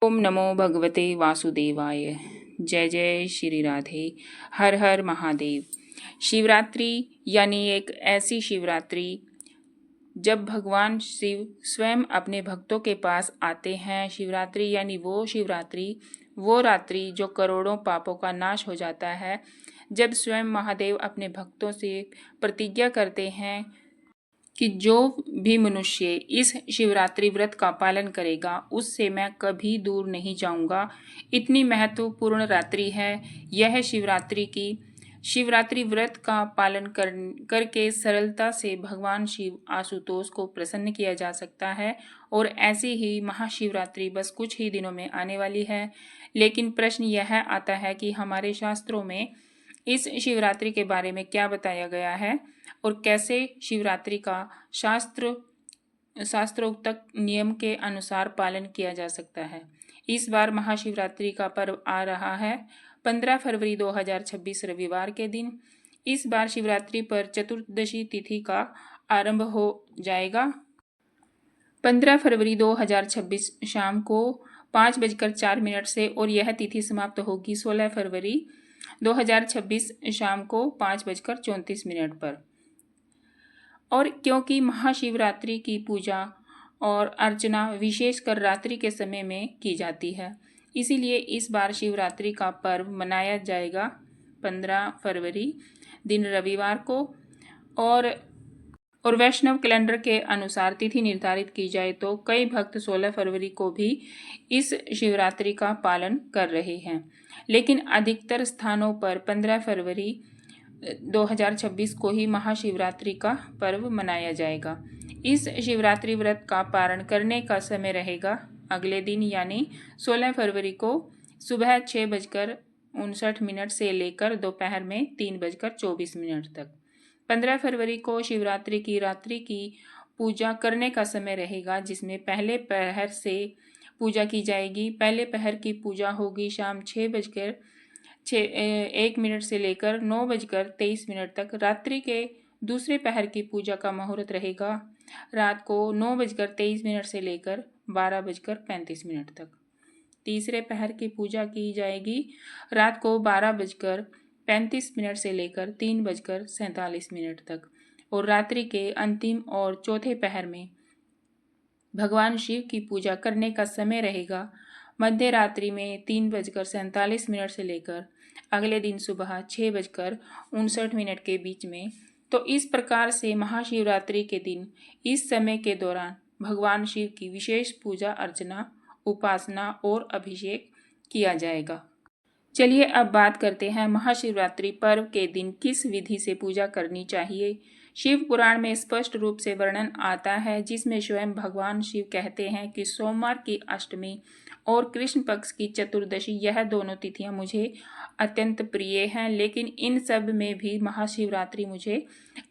ओम नमो भगवते वासुदेवाय। जय जय श्री राधे। हर हर महादेव। शिवरात्रि यानी एक ऐसी शिवरात्रि जब भगवान शिव स्वयं अपने भक्तों के पास आते हैं। शिवरात्रि यानी वो शिवरात्रि, वो रात्रि जो करोड़ों पापों का नाश हो जाता है। जब स्वयं महादेव अपने भक्तों से प्रतिज्ञा करते हैं कि जो भी मनुष्य इस शिवरात्रि व्रत का पालन करेगा उससे मैं कभी दूर नहीं जाऊंगा। इतनी महत्वपूर्ण रात्रि है यह शिवरात्रि की। शिवरात्रि व्रत का पालन करके सरलता से भगवान शिव आशुतोष को प्रसन्न किया जा सकता है। और ऐसी ही महाशिवरात्रि बस कुछ ही दिनों में आने वाली है। लेकिन प्रश्न यह आता है कि हमारे शास्त्रों में इस शिवरात्रि के बारे में क्या बताया गया है और कैसे शिवरात्रि का शास्त्रोक्त नियम के अनुसार पालन किया जा सकता है। इस बार महाशिवरात्रि का पर्व आ रहा है 15 फरवरी 2026 रविवार के दिन। इस बार शिवरात्रि पर चतुर्दशी तिथि का आरंभ हो जाएगा 15 फरवरी 2026 शाम को 5:04 से और यह तिथि समाप्त होगी 16 फरवरी 2026 शाम को 5:34 पर। और क्योंकि महाशिवरात्रि की पूजा और अर्चना विशेषकर रात्रि के समय में की जाती है, इसीलिए इस बार शिवरात्रि का पर्व मनाया जाएगा 15 फरवरी दिन रविवार को। और वैष्णव कैलेंडर के अनुसार तिथि निर्धारित की जाए तो कई भक्त 16 फरवरी को भी इस शिवरात्रि का पालन कर रहे हैं। लेकिन अधिकतर स्थानों पर 15 फरवरी 2026 को ही महाशिवरात्रि का पर्व मनाया जाएगा। इस शिवरात्रि व्रत का पारण करने का समय रहेगा अगले दिन यानी 16 फरवरी को सुबह 6:59 से लेकर दोपहर में 3:24 तक। 15 फरवरी को शिवरात्रि की रात्रि की पूजा करने का समय रहेगा जिसमें पहले पहर से पूजा की जाएगी। पहले पहर की पूजा होगी शाम 6:01 से लेकर 9:23 तक। रात्रि के दूसरे पहर की पूजा का मुहूर्त रहेगा रात को 9:23 से लेकर 12:35 तक। तीसरे पहर की पूजा की जाएगी रात को 12:35 से लेकर 3:47 तक। और रात्रि के अंतिम और चौथे पहर में भगवान शिव की पूजा करने का समय रहेगा मध्य रात्रि में 3:47 से लेकर अगले दिन सुबह 6:59 के बीच में। तो इस प्रकार से महाशिवरात्रि के दिन इस समय के दौरान भगवान शिव की विशेष पूजा अर्चना, उपासना और अभिषेक किया जाएगा। चलिए अब बात करते हैं महाशिवरात्रि पर्व के दिन किस विधि से पूजा करनी चाहिए। शिव पुराण में स्पष्ट रूप से वर्णन आता है जिसमें स्वयं भगवान शिव कहते हैं कि सोमवार की अष्टमी और कृष्ण पक्ष की चतुर्दशी यह दोनों तिथियां मुझे अत्यंत प्रिय हैं। लेकिन इन सब में भी महाशिवरात्रि मुझे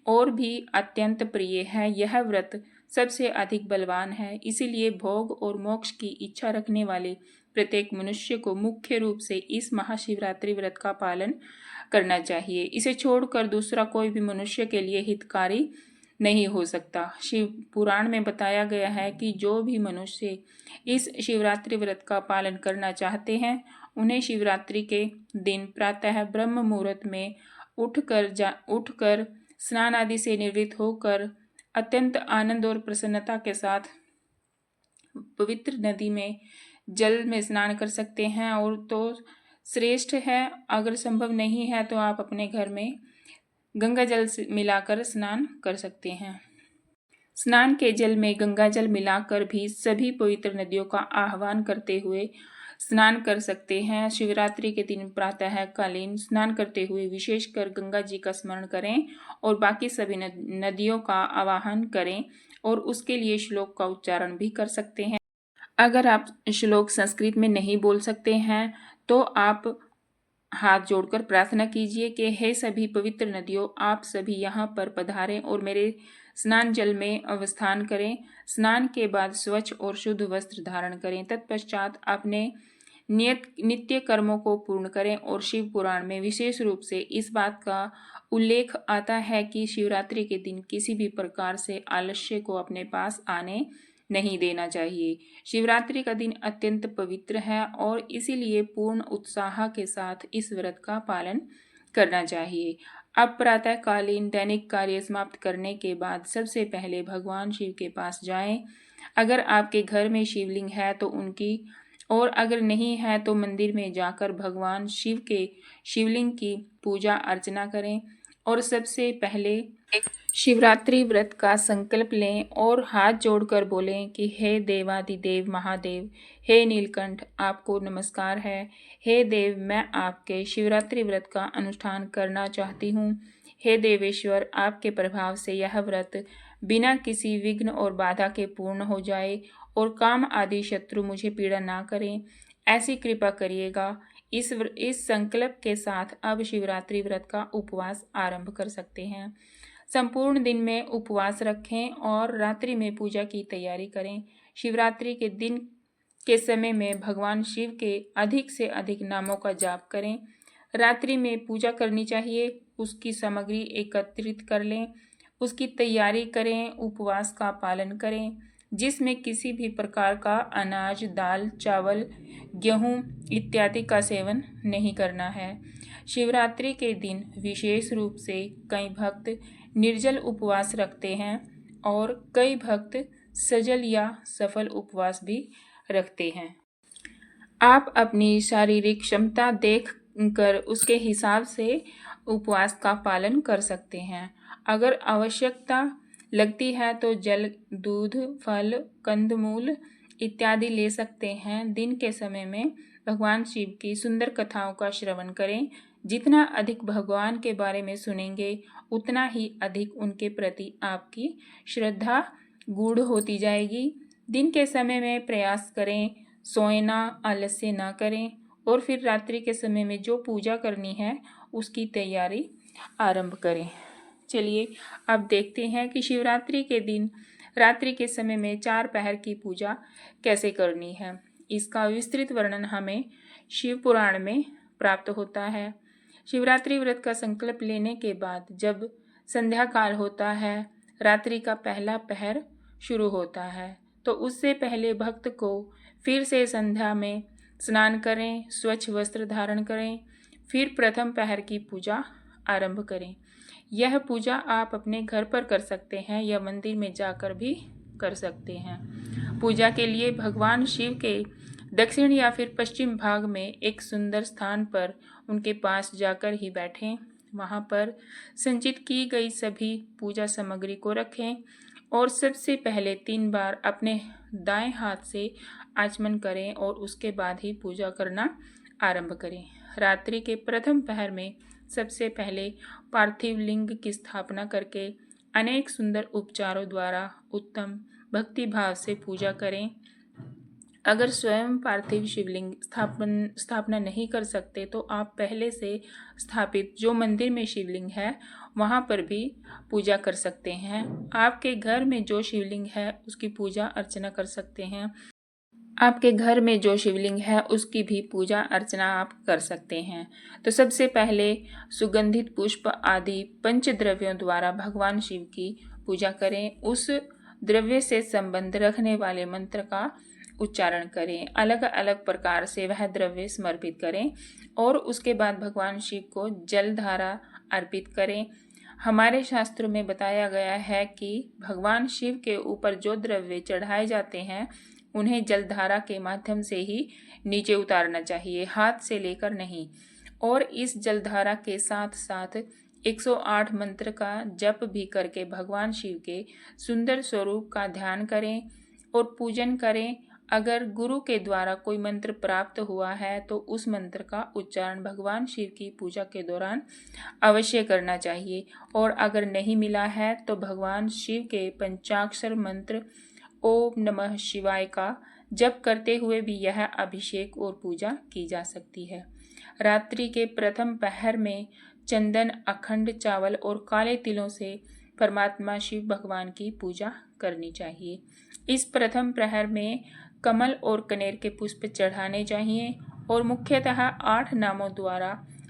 और भी अत्यंत प्रिय है। यह व्रत सबसे अधिक बलवान है। इसीलिए भोग और मोक्ष की इच्छा रखने वाले प्रत्येक मनुष्य को मुख्य रूप से इस महाशिवरात्रि व्रत का पालन करना चाहिए। इसे छोड़कर दूसरा कोई भी मनुष्य के लिए हितकारी नहीं हो सकता। शिव पुराण में बताया गया है कि जो भी मनुष्य इस शिवरात्रि व्रत का पालन करना चाहते हैं उन्हें शिवरात्रि के दिन प्रातः ब्रह्म मुहूर्त में उठकर स्नान आदि से निवृत्त होकर अत्यंत आनंद और प्रसन्नता के साथ पवित्र नदी में जल में स्नान कर सकते हैं। और तो श्रेष्ठ है, अगर संभव नहीं है तो आप अपने घर में गंगा जल से मिलाकर स्नान कर सकते हैं। स्नान के जल में गंगा जल मिलाकर भी सभी पवित्र नदियों का आह्वान करते हुए स्नान कर सकते हैं। शिवरात्रि के दिन प्रातः कालीन स्नान करते हुए विशेषकर गंगा जी का स्मरण करें और बाकी सभी नदियों का आवाहन करें और उसके लिए श्लोक का उच्चारण भी कर सकते हैं। अगर आप श्लोक संस्कृत में नहीं बोल सकते हैं तो आप हाथ जोड़कर प्रार्थना कीजिए कि हे सभी पवित्र नदियों, आप सभी यहाँ पर पधारें और मेरे स्नान जल में अवस्थान करें। स्नान के बाद स्वच्छ और शुद्ध वस्त्र धारण करें। तत्पश्चात अपने नित्य कर्मों को पूर्ण करें। और शिव पुराण में विशेष रूप से इस बात का उल्लेख आता है कि शिवरात्रि के दिन किसी भी प्रकार से आलस्य को अपने पास आने नहीं देना चाहिए। शिवरात्रि का दिन अत्यंत पवित्र है और इसीलिए पूर्ण उत्साह के साथ इस व्रत का पालन करना चाहिए। अब प्रातःकालीन दैनिक कार्य समाप्त करने के बाद सबसे पहले भगवान शिव के पास जाएं। अगर आपके घर में शिवलिंग है तो उनकी, और अगर नहीं है तो मंदिर में जाकर भगवान शिव के शिवलिंग की पूजा अर्चना करें और सबसे पहले शिवरात्रि व्रत का संकल्प लें और हाथ जोड़कर बोलें कि हे देवादिदेव महादेव, हे नीलकंठ, आपको नमस्कार है। हे देव, मैं आपके शिवरात्रि व्रत का अनुष्ठान करना चाहती हूँ। हे देवेश्वर, आपके प्रभाव से यह व्रत बिना किसी विघ्न और बाधा के पूर्ण हो जाए और काम आदि शत्रु मुझे पीड़ा ना करें, ऐसी कृपा करिएगा। इस संकल्प के साथ अब शिवरात्रि व्रत का उपवास आरंभ कर सकते हैं। संपूर्ण दिन में उपवास रखें और रात्रि में पूजा की तैयारी करें। शिवरात्रि के दिन के समय में भगवान शिव के अधिक से अधिक नामों का जाप करें। रात्रि में पूजा करनी चाहिए, उसकी सामग्री एकत्रित कर लें, उसकी तैयारी करें, उपवास का पालन करें जिसमें किसी भी प्रकार का अनाज, दाल, चावल, गेहूं इत्यादि का सेवन नहीं करना है। शिवरात्रि के दिन विशेष रूप से कई भक्त निर्जल उपवास रखते हैं और कई भक्त सजल या सफल उपवास भी रखते हैं। आप अपनी शारीरिक क्षमता देख कर उसके हिसाब से उपवास का पालन कर सकते हैं। अगर आवश्यकता लगती है तो जल, दूध, फल, कंदमूल इत्यादि ले सकते हैं। दिन के समय में भगवान शिव की सुंदर कथाओं का श्रवण करें। जितना अधिक भगवान के बारे में सुनेंगे उतना ही अधिक उनके प्रति आपकी श्रद्धा गूढ़ होती जाएगी। दिन के समय में प्रयास करें, सोएं ना, आलस्य ना करें और फिर रात्रि के समय में जो पूजा करनी है उसकी तैयारी आरंभ करें। चलिए अब देखते हैं कि शिवरात्रि के दिन रात्रि के समय में 4 पहर की पूजा कैसे करनी है। इसका विस्तृत वर्णन हमें शिव पुराण में प्राप्त होता है। शिवरात्रि व्रत का संकल्प लेने के बाद जब संध्या काल होता है, रात्रि का पहला पहर शुरू होता है, तो उससे पहले भक्त को फिर से संध्या में स्नान करें, स्वच्छ वस्त्र धारण करें, फिर प्रथम पहर की पूजा आरंभ करें। यह पूजा आप अपने घर पर कर सकते हैं या मंदिर में जाकर भी कर सकते हैं। पूजा के लिए भगवान शिव के दक्षिण या फिर पश्चिम भाग में एक सुंदर स्थान पर उनके पास जाकर ही बैठें। वहाँ पर संचित की गई सभी पूजा सामग्री को रखें और सबसे पहले 3 बार अपने दाएं हाथ से आचमन करें और उसके बाद ही पूजा करना आरंभ करें। रात्रि के प्रथम पहर में सबसे पहले पार्थिव लिंग की स्थापना करके अनेक सुंदर उपचारों द्वारा उत्तम भक्ति भाव से पूजा करें। अगर स्वयं पार्थिव शिवलिंग स्थापना नहीं कर सकते तो आप पहले से स्थापित जो मंदिर में शिवलिंग है वहाँ पर भी पूजा कर सकते हैं। आपके घर में जो शिवलिंग है उसकी पूजा अर्चना कर सकते हैं। आपके घर में जो शिवलिंग है उसकी भी पूजा अर्चना आप कर सकते हैं। तो सबसे पहले सुगंधित पुष्प आदि पंचद्रव्यों द्वारा भगवान शिव की पूजा करें। उस द्रव्य से संबंध रखने वाले मंत्र का उच्चारण करें। अलग अलग प्रकार से वह द्रव्य समर्पित करें और उसके बाद भगवान शिव को जल धारा अर्पित करें। हमारे शास्त्रों में बताया गया है कि भगवान शिव के ऊपर जो द्रव्य चढ़ाए जाते हैं उन्हें जलधारा के माध्यम से ही नीचे उतारना चाहिए, हाथ से लेकर नहीं। और इस जलधारा के साथ साथ 108 मंत्र का जप भी करके भगवान शिव के सुंदर स्वरूप का ध्यान करें और पूजन करें। अगर गुरु के द्वारा कोई मंत्र प्राप्त हुआ है तो उस मंत्र का उच्चारण भगवान शिव की पूजा के दौरान अवश्य करना चाहिए। और अगर नहीं मिला है तो भगवान शिव के पंचाक्षर मंत्र ओम नमः शिवाय का जप करते हुए भी यह अभिषेक और पूजा की जा सकती है। रात्रि के प्रथम पहर में चंदन, अखंड चावल और काले तिलों से परमात्मा शिव भगवान की पूजा करनी चाहिए। इस प्रथम प्रहर में कमल और कनेर के पुष्प चढ़ाने चाहिए और मुख्यतः 8 नामों द्वारा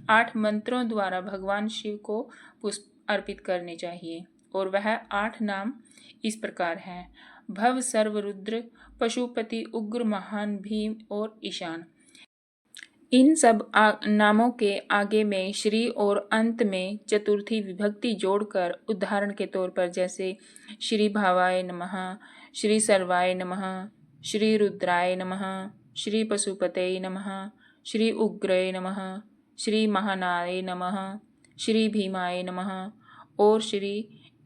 8 मंत्रों द्वारा भगवान शिव को पुष्प अर्पित करने चाहिए। और वह 8 नाम इस प्रकार हैं। भव सर्वरुद्र, पशुपति, उग्र, महान, भीम और ईशान। इन सब नामों के आगे में श्री और अंत में चतुर्थी विभक्ति जोड़कर उदाहरण के तौर पर जैसे श्री भावाय नमः, श्री सर्वाय नमः, श्री रुद्राय नमः, श्री पशुपतये नमः, श्री उग्रय नमः, श्री महानाय नमः, श्री भीमाय नमः और श्री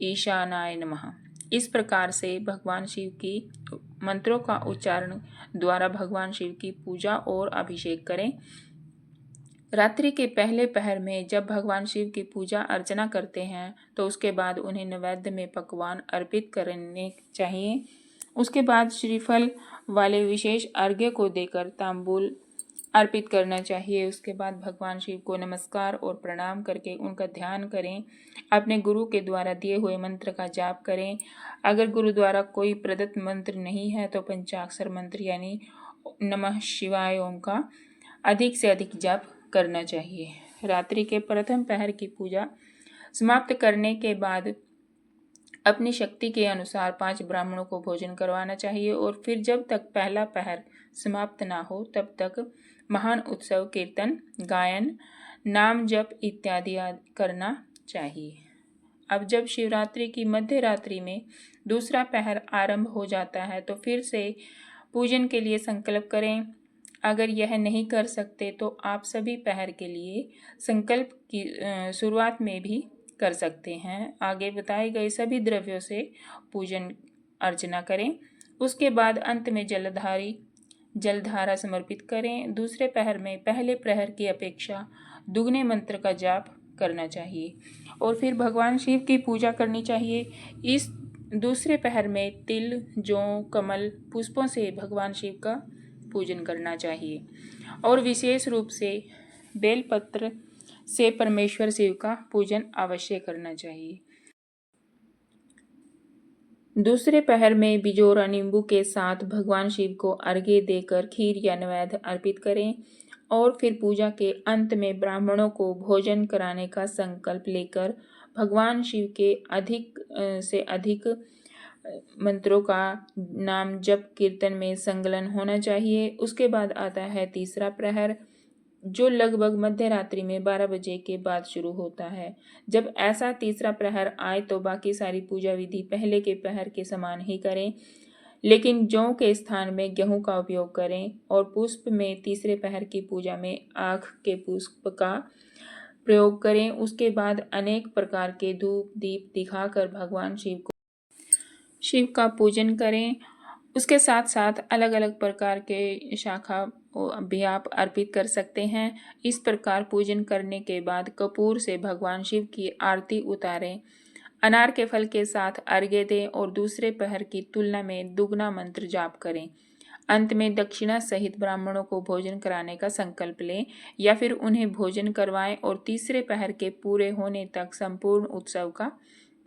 ईशानाय नमः। इस प्रकार से भगवान शिव की मंत्रों का उच्चारण द्वारा भगवान शिव की पूजा और अभिषेक करें। रात्रि के पहले पहर में जब भगवान शिव की पूजा अर्चना करते हैं तो उसके बाद उन्हें नैवेद्य में पकवान अर्पित करने चाहिए। उसके बाद श्रीफल वाले विशेष अर्घ्य को देकर तांबूल अर्पित करना चाहिए। उसके बाद भगवान शिव को नमस्कार और प्रणाम करके उनका ध्यान करें। अपने गुरु के द्वारा दिए हुए मंत्र का जाप करें। अगर गुरु द्वारा कोई प्रदत्त मंत्र नहीं है तो पंचाक्षर मंत्र यानी नमः शिवाय ओम का अधिक से अधिक जाप करना चाहिए। रात्रि के प्रथम पहर की पूजा समाप्त करने के बाद अपनी शक्ति के अनुसार 5 ब्राह्मणों को भोजन करवाना चाहिए और फिर जब तक पहला पहर समाप्त ना हो तब तक महान उत्सव, कीर्तन, गायन, नाम जप इत्यादि करना चाहिए। अब जब शिवरात्रि की मध्य रात्रि में दूसरा पहर आरंभ हो जाता है तो फिर से पूजन के लिए संकल्प करें। अगर यह नहीं कर सकते तो आप सभी पहर के लिए संकल्प की शुरुआत में भी कर सकते हैं। आगे बताए गए सभी द्रव्यों से पूजन अर्चना करें। उसके बाद अंत में जलधारा समर्पित करें। दूसरे पहर में पहले प्रहर की अपेक्षा दुगने मंत्र का जाप करना चाहिए और फिर भगवान शिव की पूजा करनी चाहिए। इस दूसरे पहर में तिल, जौ, कमल, पुष्पों से भगवान शिव का पूजन करना चाहिए और विशेष रूप से बेलपत्र से परमेश्वर शिव का पूजन अवश्य करना चाहिए। दूसरे पहर में बिजोरा नींबू के साथ भगवान शिव को अर्घ्य देकर खीर या नैवेद्य अर्पित करें और फिर पूजा के अंत में ब्राह्मणों को भोजन कराने का संकल्प लेकर भगवान शिव के अधिक से अधिक मंत्रों का नाम जप कीर्तन में संलग्न होना चाहिए। उसके बाद आता है तीसरा प्रहर जो लगभग मध्य रात्रि में 12 बजे के बाद शुरू होता है। जब ऐसा तीसरा प्रहर आए तो बाकी सारी पूजा विधि पहले के प्रहर के समान ही करें, लेकिन जौ के स्थान में गेहूं का उपयोग करें और पुष्प में तीसरे पहर की पूजा में आख के पुष्प का प्रयोग करें। उसके बाद अनेक प्रकार के धूप दीप दिखाकर भगवान शिव का पूजन करें। उसके साथ साथ अलग अलग प्रकार के शाखा भी आप अर्पित कर सकते हैं। इस प्रकार पूजन करने के बाद कपूर से भगवान शिव की आरती उतारें, अनार के फल के साथ अर्घ्य दें और दूसरे पहर की तुलना में दुगना मंत्र जाप करें। अंत में दक्षिणा सहित ब्राह्मणों को भोजन कराने का संकल्प लें या फिर उन्हें भोजन करवाएं और तीसरे पहर के पूरे होने तक संपूर्ण उत्सव का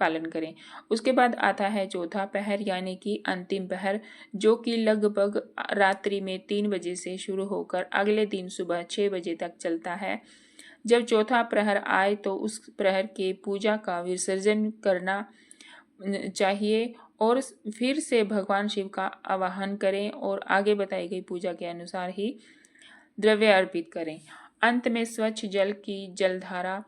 पालन करें। उसके बाद आता है चौथा पहर यानी कि अंतिम पहर जो कि लगभग रात्रि में 3 बजे से शुरू होकर अगले दिन सुबह 6 बजे तक चलता है। जब चौथा प्रहर आए तो उस प्रहर के पूजा का विसर्जन करना चाहिए और फिर से भगवान शिव का आवाहन करें और आगे बताई गई पूजा के अनुसार ही द्रव्य अर्पित करें। अंत में स्वच्छ जल की जलधारा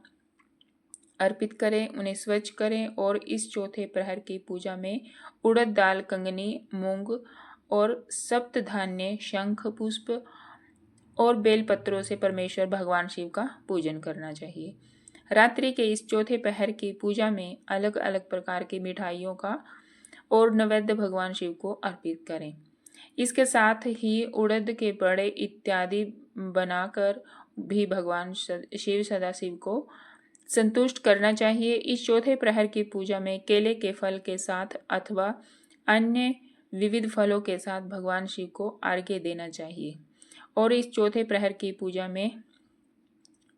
अर्पित करें, उन्हें स्वच्छ करें और इस चौथे प्रहर की पूजा में उड़द दाल, कंगनी, मूंग और सप्त धान्य, शंख, पुष्प और बेल पत्रों से परमेश्वर भगवान शिव का पूजन करना चाहिए। रात्रि के इस चौथे पहर की पूजा में अलग अलग प्रकार की मिठाइयों का और नैवेद्य भगवान शिव को अर्पित करें। इसके साथ ही उड़द के बड़े इत्यादि बनाकर भी भगवान शिव सदाशिव को संतुष्ट करना चाहिए। इस चौथे प्रहर की पूजा में केले के फल के साथ अथवा अन्य विविध फलों के साथ भगवान शिव को अर्घ्य देना चाहिए और इस चौथे प्रहर की पूजा में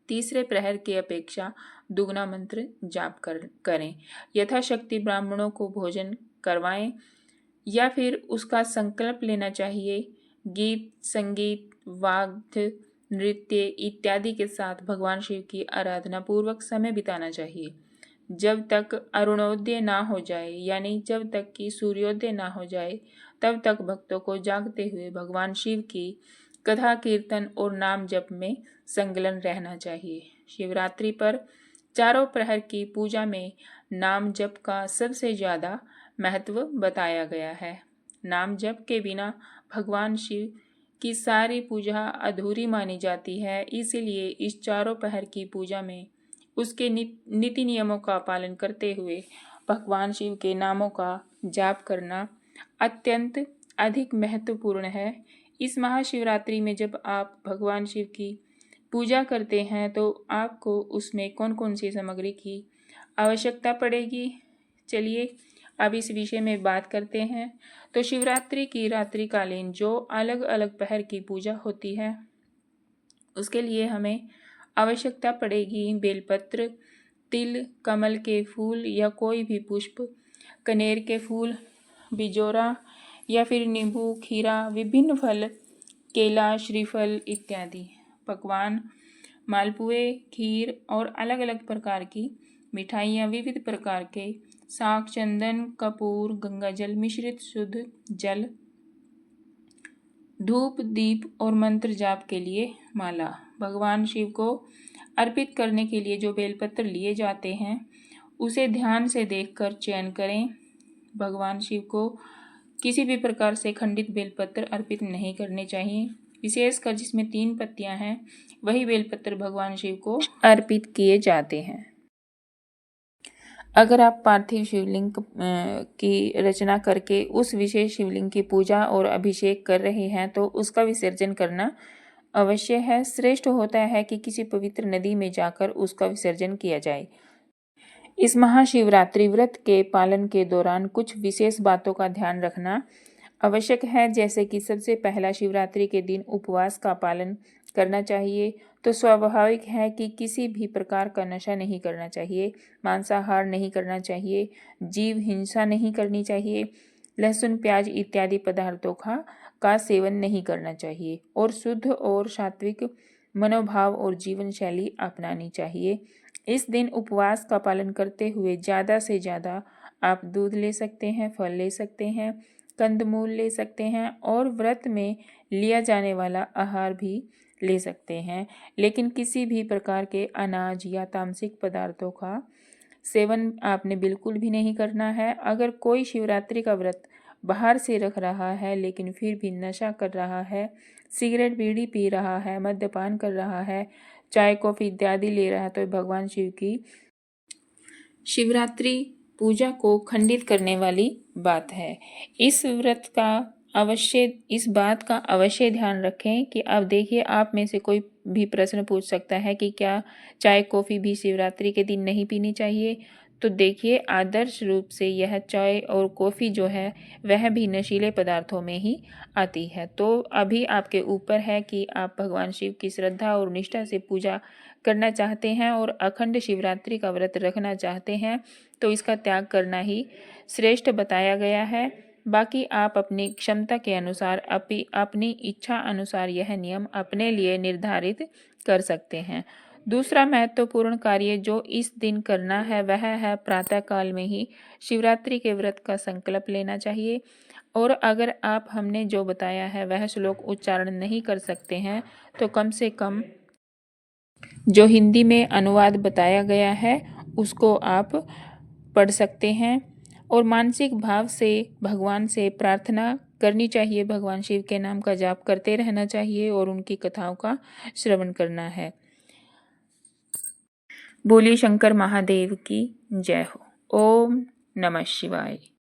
तीसरे प्रहर की अपेक्षा दुगना मंत्र जाप करें। यथाशक्ति ब्राह्मणों को भोजन करवाएं या फिर उसका संकल्प लेना चाहिए। गीत, संगीत, वाद्य, नृत्य इत्यादि के साथ भगवान शिव की आराधना पूर्वक समय बिताना चाहिए। जब तक अरुणोदय ना हो जाए, यानी जब तक कि सूर्योदय ना हो जाए, तब तक भक्तों को जागते हुए भगवान शिव की कथा कीर्तन और नाम जप में संलग्न रहना चाहिए। शिवरात्रि पर चारों प्रहर की पूजा में नाम जप का सबसे ज़्यादा महत्व बताया गया है। नाम जप के बिना भगवान शिव की सारी पूजा अधूरी मानी जाती है, इसीलिए इस चारों प्रहर की पूजा में उसके नीति नियमों का पालन करते हुए भगवान शिव के नामों का जाप करना अत्यंत अधिक महत्वपूर्ण है। इस महाशिवरात्रि में जब आप भगवान शिव की पूजा करते हैं तो आपको उसमें कौन कौन सी सामग्री की आवश्यकता पड़ेगी, चलिए अब इस विषय में बात करते हैं। तो शिवरात्रि की रात्रिकालीन जो अलग अलग पहर की पूजा होती है, उसके लिए हमें आवश्यकता पड़ेगी बेलपत्र, तिल, कमल के फूल या कोई भी पुष्प, कनेर के फूल, बिजोरा या फिर नींबू, खीरा, विभिन्न फल, केला, श्रीफल इत्यादि। पकवान, मालपुए, खीर और अलग अलग प्रकार की मिठाइयाँ, विविध प्रकार के साग, चंदन, कपूर, गंगाजल मिश्रित शुद्ध जल, धूप, दीप और मंत्र जाप के लिए माला। भगवान शिव को अर्पित करने के लिए जो बेलपत्र लिए जाते हैं उसे ध्यान से देखकर चयन करें। भगवान शिव को किसी भी प्रकार से खंडित बेलपत्र अर्पित नहीं करने चाहिए, विशेषकर जिसमें 3 पत्तियां हैं वही बेलपत्र भगवान शिव को अर्पित किए जाते हैं। अगर आप पार्थिव शिवलिंग की रचना करके उस विशेष शिवलिंग की पूजा और अभिषेक कर रहे हैं तो उसका विसर्जन करना अवश्य है। श्रेष्ठ होता है कि किसी पवित्र नदी में जाकर उसका विसर्जन किया जाए। इस महाशिवरात्रि व्रत के पालन के दौरान कुछ विशेष बातों का ध्यान रखना आवश्यक है, जैसे कि सबसे पहला शिवरात्रि के दिन उपवास का पालन करना चाहिए। तो स्वाभाविक है कि किसी भी प्रकार का नशा नहीं करना चाहिए, मांसाहार नहीं करना चाहिए, जीव हिंसा नहीं करनी चाहिए, लहसुन, प्याज इत्यादि पदार्थों का सेवन नहीं करना चाहिए और शुद्ध और सात्विक मनोभाव और जीवन शैली अपनानी चाहिए। इस दिन उपवास का पालन करते हुए ज़्यादा से ज़्यादा आप दूध ले सकते हैं, फल ले सकते हैं, कंदमूल ले सकते हैं और व्रत में लिया जाने वाला आहार भी ले सकते हैं, लेकिन किसी भी प्रकार के अनाज या तामसिक पदार्थों का सेवन आपने बिल्कुल भी नहीं करना है। अगर कोई शिवरात्रि का व्रत बाहर से रख रहा है लेकिन फिर भी नशा कर रहा है, सिगरेट बीड़ी पी रहा है, मद्यपान कर रहा है, चाय कॉफ़ी इत्यादि ले रहा है, तो भगवान शिव की शिवरात्रि पूजा को खंडित करने वाली बात है। इस बात का अवश्य ध्यान रखें कि अब देखिए, आप में से कोई भी प्रश्न पूछ सकता है कि क्या चाय कॉफ़ी भी शिवरात्रि के दिन नहीं पीनी चाहिए। तो देखिए, आदर्श रूप से यह चाय और कॉफ़ी जो है वह भी नशीले पदार्थों में ही आती है। तो अभी आपके ऊपर है कि आप भगवान शिव की श्रद्धा और निष्ठा से पूजा करना चाहते हैं और अखंड शिवरात्रि का व्रत रखना चाहते हैं तो इसका त्याग करना ही श्रेष्ठ बताया गया है। बाकी आप अपनी क्षमता के अनुसार अपनी इच्छा अनुसार यह नियम अपने लिए निर्धारित कर सकते हैं। दूसरा महत्वपूर्ण कार्य जो इस दिन करना है वह है प्रातः काल में ही शिवरात्रि के व्रत का संकल्प लेना चाहिए। और अगर आप हमने जो बताया है वह श्लोक उच्चारण नहीं कर सकते हैं तो कम से कम जो हिंदी में अनुवाद बताया गया है उसको आप पढ़ सकते हैं और मानसिक भाव से भगवान से प्रार्थना करनी चाहिए। भगवान शिव के नाम का जाप करते रहना चाहिए और उनकी कथाओं का श्रवण करना है। बोलिए शंकर महादेव की जय हो। ओम नमः शिवाय।